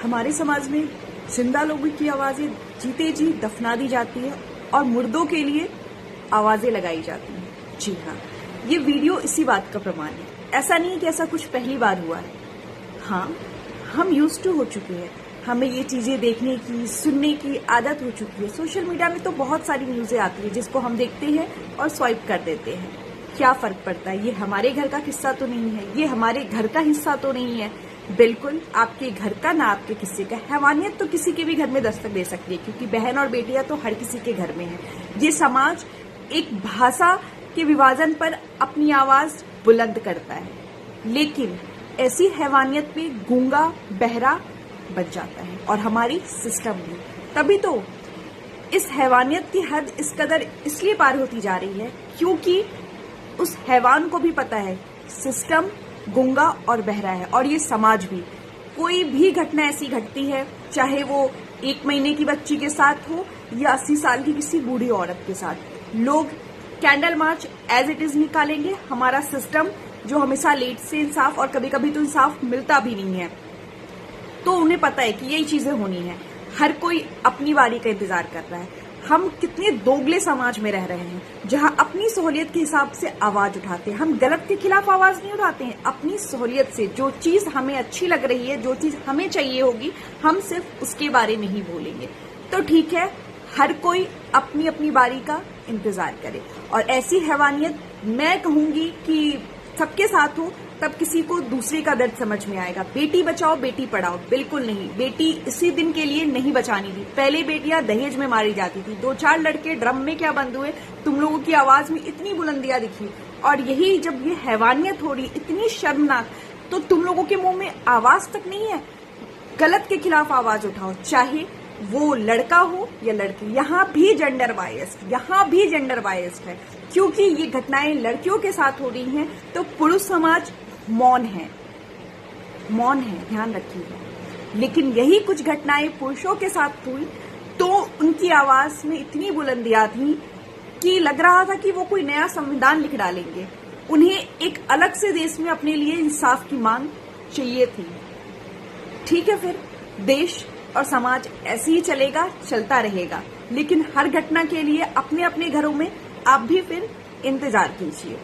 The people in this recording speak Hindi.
हमारे समाज में जिंदा लोगों की आवाजें जीते जी दफना दी जाती है और मुर्दों के लिए आवाजें लगाई जाती हैं। जी हाँ, ये वीडियो इसी बात का प्रमाण है। ऐसा नहीं कि ऐसा कुछ पहली बार हुआ है। हाँ, हम यूज्ड टू हो चुके हैं, हमें ये चीजें देखने की सुनने की आदत हो चुकी है। सोशल मीडिया में तो बहुत सारी न्यूजें आती है जिसको हम देखते हैं और स्वाइप कर देते हैं। क्या फर्क पड़ता है, ये हमारे घर का हिस्सा तो नहीं है, ये हमारे घर का हिस्सा तो नहीं है। बिल्कुल आपके घर का ना आपके किसी का। हैवानियत तो किसी के भी घर में दस्तक दे सकती है, क्योंकि बहन और बेटियां तो हर किसी के घर में है। ये समाज एक भाषा के विभाजन पर अपनी आवाज बुलंद करता है, लेकिन ऐसी हैवानियत में गूंगा बहरा बच जाता है, और हमारी सिस्टम भी। तभी तो इस हैवानियत की हद इस कदर इसलिए पार होती जा रही है क्योंकि उस हैवान को भी पता है सिस्टम गूंगा और बहरा है, और ये समाज भी। कोई भी घटना ऐसी घटती है, चाहे वो 1 महीने की बच्ची के साथ हो या 80 साल की किसी बूढ़ी औरत के साथ, लोग candle march as it is निकालेंगे। हमारा सिस्टम जो हमेशा लेट से इंसाफ और कभी कभी तो इंसाफ मिलता भी नहीं है, तो उन्हें पता है कि यही चीजें होनी है। हर कोई अपनी बारी का इंतजार कर रहा है। हम कितने दोगले समाज में रह रहे हैं जहां अपनी सहूलियत के हिसाब से आवाज उठाते हैं। हम गलत के खिलाफ आवाज नहीं उठाते हैं, अपनी सहूलियत से जो चीज हमें अच्छी लग रही है, जो चीज हमें चाहिए होगी, हम सिर्फ उसके बारे में ही बोलेंगे। तो ठीक है, हर कोई अपनी अपनी बारी का इंतजार करे। और ऐसी हैवानियत मैं कहूंगी कि सबके साथ हो, तब किसी को दूसरे का दर्द समझ में आएगा। बेटी बचाओ बेटी पढ़ाओ, बिल्कुल नहीं। बेटी इसी दिन के लिए नहीं बचानी थी। पहले बेटियां दहेज में मारी जाती थी, 2-4 लड़के ड्रम में क्या बंद हुए, तुम लोगों की आवाज में इतनी बुलंदियां दिखी। और यही जब ये हैवानियत हो रही इतनी शर्मनाक, तो तुम लोगों के मुंह में आवाज तक नहीं है। गलत के खिलाफ आवाज उठाओ, चाहे वो लड़का हो या लड़की। यहाँ भी जेंडर बायस्ड है, क्योंकि ये घटनाएं लड़कियों के साथ हो रही हैं, तो पुरुष समाज मौन है, ध्यान रखिएगा। लेकिन यही कुछ घटनाएं पुरुषों के साथ हुई तो उनकी आवाज में इतनी बुलंदियां थी कि लग रहा था कि वो कोई नया संविधान लिख डालेंगे। उन्हें एक अलग से देश में अपने लिए इंसाफ की मांग चाहिए थी। ठीक है, फिर देश और समाज ऐसे ही चलता रहेगा, लेकिन हर घटना के लिए अपने अपने घरों में आप भी फिर इंतजार कीजिए।